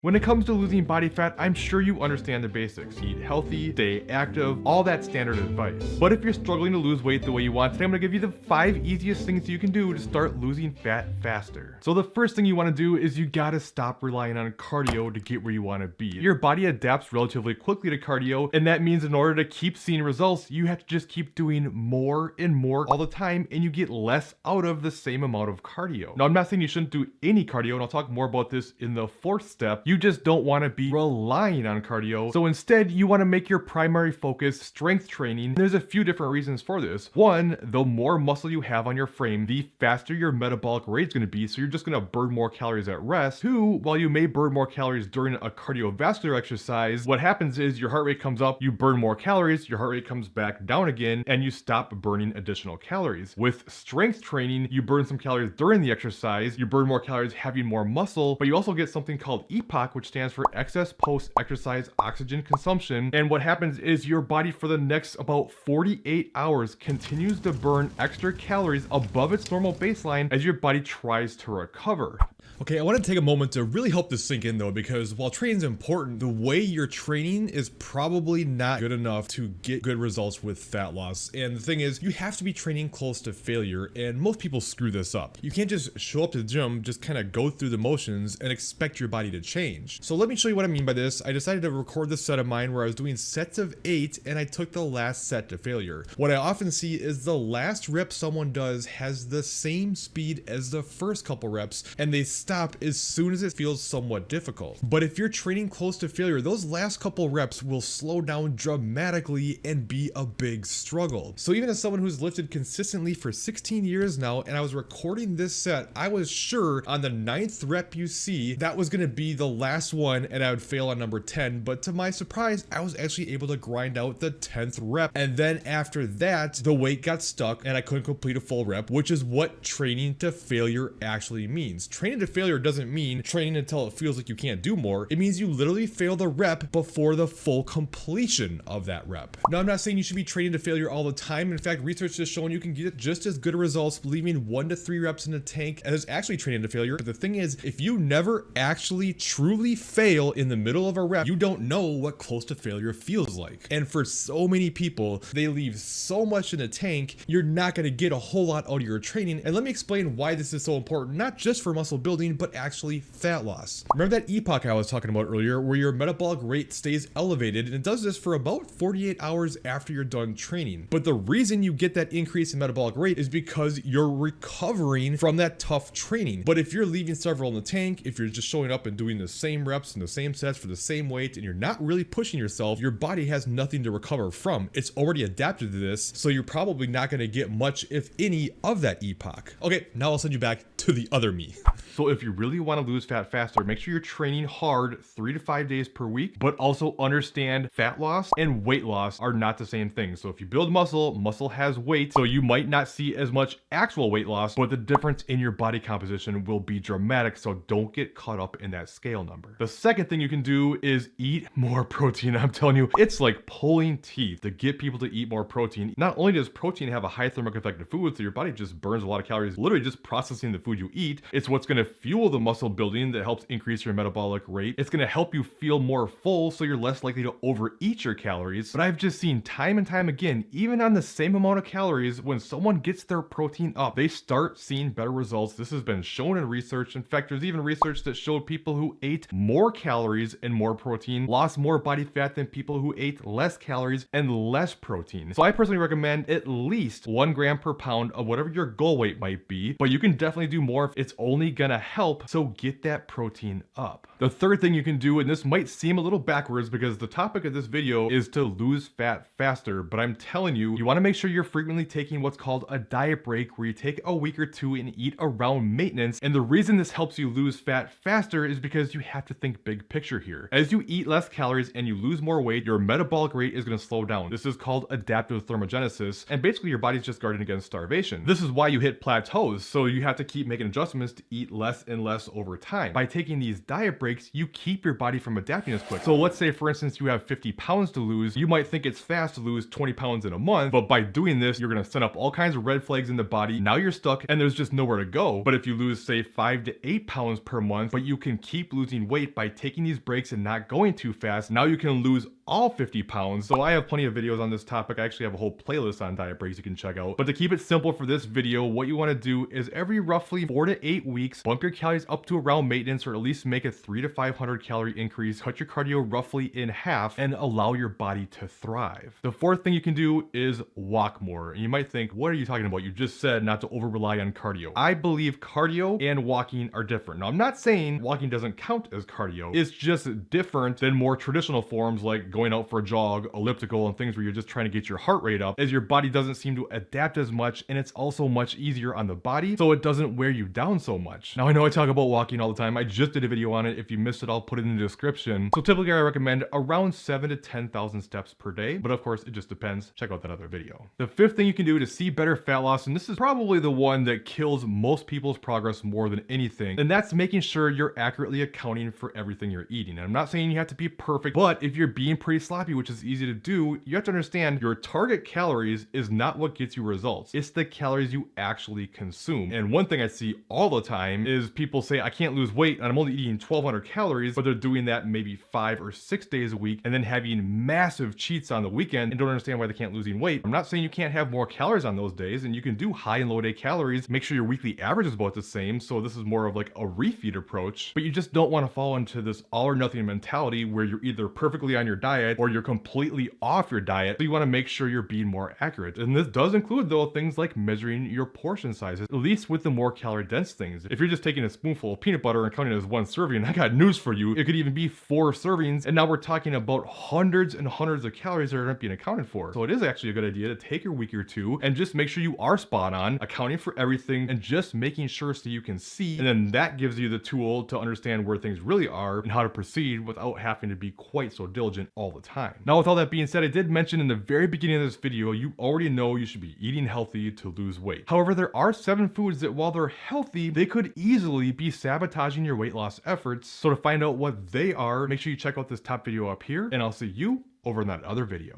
When it comes to losing body fat, I'm sure you understand the basics. Eat healthy, stay active, all that standard advice. But if you're struggling to lose weight the way you want, today I'm gonna give you the 5 easiest things you can do to start losing fat faster. So the first thing you wanna do is you gotta stop relying on cardio to get where you wanna be. Your body adapts relatively quickly to cardio, and that means in order to keep seeing results, you have to just keep doing more and more all the time, and you get less out of the same amount of cardio. Now, I'm not saying you shouldn't do any cardio, and I'll talk more about this in the 4th step. You just don't want to be relying on cardio. So instead, you want to make your primary focus strength training. There's a few different reasons for this. One, the more muscle you have on your frame, the faster your metabolic rate is going to be. So you're just going to burn more calories at rest. Two, while you may burn more calories during a cardiovascular exercise, what happens is your heart rate comes up, you burn more calories, your heart rate comes back down again, and you stop burning additional calories. With strength training, you burn some calories during the exercise, you burn more calories having more muscle, but you also get something called EPOC, which stands for excess post-exercise oxygen consumption. And what happens is your body for the next about 48 hours continues to burn extra calories above its normal baseline as your body tries to recover. Okay, I want to take a moment to really help this sink in though, because while training is important, the way you're training is probably not good enough to get good results with fat loss. And the thing is, you have to be training close to failure, and most people screw this up. You can't just show up to the gym, just kind of go through the motions and expect your body to change. So let me show you what I mean by this. I decided to record this set of mine where I was doing sets of 8 and I took the last set to failure. What I often see is the last rep someone does has the same speed as the first couple reps, and they stop as soon as it feels somewhat difficult. But if you're training close to failure, those last couple reps will slow down dramatically and be a big struggle. So even as someone who's lifted consistently for 16 years now, and I was recording this set, I was sure on the 9th rep you see, that was gonna be the last one and I would fail on number 10. But to my surprise, I was actually able to grind out the 10th rep. And then after that, the weight got stuck and I couldn't complete a full rep, which is what training to failure actually means. Training to failure doesn't mean training until it feels like you can't do more. It means you literally fail the rep before the full completion of that rep. Now, I'm not saying you should be training to failure all the time. In fact, research has shown you can get just as good results leaving 1 to 3 reps in the tank as actually training to failure. But the thing is, if you never actually truly fail in the middle of a rep, you don't know what close to failure feels like. And for so many people, they leave so much in the tank, you're not going to get a whole lot out of your training. And let me explain why this is so important, not just for muscle building, but actually fat loss. Remember that EPOC I was talking about earlier, where your metabolic rate stays elevated, and it does this for about 48 hours after you're done training. But the reason you get that increase in metabolic rate is because you're recovering from that tough training. But if you're leaving several in the tank, if you're just showing up and doing the same reps and the same sets for the same weight, and you're not really pushing yourself, your body has nothing to recover from. It's already adapted to this, so you're probably not going to get much, if any, of that EPOC. Okay, now I'll send you back to the other me. So if you really want to lose fat faster, make sure you're training hard 3 to 5 days per week, but also understand fat loss and weight loss are not the same thing. So if you build muscle, muscle has weight, so you might not see as much actual weight loss, but the difference in your body composition will be dramatic, so don't get caught up in that scale number. The second thing you can do is eat more protein. I'm telling you, it's like pulling teeth to get people to eat more protein. Not only does protein have a high thermic effect of food, so your body just burns a lot of calories literally just processing the food you eat, it's what's going to fuel the muscle building that helps increase your metabolic rate. It's going to help you feel more full, so you're less likely to overeat your calories. But I've just seen time and time again, even on the same amount of calories, when someone gets their protein up, they start seeing better results. This has been shown in research. In fact, there's even research that showed people who ate more calories and more protein lost more body fat than people who ate less calories and less protein. So I personally recommend at least 1 gram per pound of whatever your goal weight might be, but you can definitely do more if it's only gonna help, so get that protein up. The third thing you can do, and this might seem a little backwards because the topic of this video is to lose fat faster, but I'm telling you, you wanna make sure you're frequently taking what's called a diet break, where you take a week or 2 and eat around maintenance. And the reason this helps you lose fat faster is because you have to think big picture here. As you eat less calories and you lose more weight, your metabolic rate is gonna slow down. This is called adaptive thermogenesis, and basically your body's just guarding against starvation. This is why you hit plateaus, so you have to keep making adjustments to eat less less and less over time. By taking these diet breaks, you keep your body from adapting as quick. So let's say, for instance, you have 50 pounds to lose. You might think it's fast to lose 20 pounds in a month, but by doing this, you're gonna set up all kinds of red flags in the body. Now you're stuck and there's just nowhere to go. But if you lose, say, 5 to 8 pounds per month, but you can keep losing weight by taking these breaks and not going too fast, now you can lose all 50 pounds. So I have plenty of videos on this topic. I actually have a whole playlist on diet breaks you can check out. But to keep it simple for this video, what you want to do is every roughly 4 to 8 weeks, bump your calories up to around maintenance, or at least make a 300 to 500 calorie increase, cut your cardio roughly in half, and allow your body to thrive. The fourth thing you can do is walk more. And you might think, what are you talking about? You just said not to over rely on cardio. I believe cardio and walking are different. Now, I'm not saying walking doesn't count as cardio. It's just different than more traditional forms like going out for a jog, elliptical, and things where you're just trying to get your heart rate up, as your body doesn't seem to adapt as much, and it's also much easier on the body, so it doesn't wear you down so much. Now, I know I talk about walking all the time. I just did a video on it. If you missed it, I'll put it in the description. So typically I recommend around 7 to 10,000 steps per day, but of course it just depends. Check out that other video. The fifth thing you can do to see better fat loss, and this is probably the one that kills most people's progress more than anything, and that's making sure you're accurately accounting for everything you're eating. And I'm not saying you have to be perfect, but if you're being pretty sloppy, which is easy to do, you have to understand your target calories is not what gets you results. It's the calories you actually consume. And one thing I see all the time is people say, I can't lose weight and I'm only eating 1,200 calories, but they're doing that maybe 5 or 6 days a week and then having massive cheats on the weekend and don't understand why they can't lose weight. I'm not saying you can't have more calories on those days, and you can do high and low day calories. Make sure your weekly average is about the same. So this is more of like a refeed approach, but you just don't want to fall into this all or nothing mentality where you're either perfectly on your diet or you're completely off your diet. So you want to make sure you're being more accurate. And this does include, though, things like measuring your portion sizes, at least with the more calorie dense things. If you're just taking a spoonful of peanut butter and counting it as one serving, I got news for you. It could even be 4 servings. And now we're talking about hundreds and hundreds of calories that are not being accounted for. So it is actually a good idea to take a week or two and just make sure you are spot on, accounting for everything and just making sure so you can see. And then that gives you the tool to understand where things really are and how to proceed without having to be quite so diligent all the time. Now, with all that being said, I did mention in the very beginning of this video, you already know you should be eating healthy to lose weight. However, there are 7 foods that, while they're healthy, they could easily be sabotaging your weight loss efforts. So to find out what they are, make sure you check out this top video up here, and I'll see you over in that other video.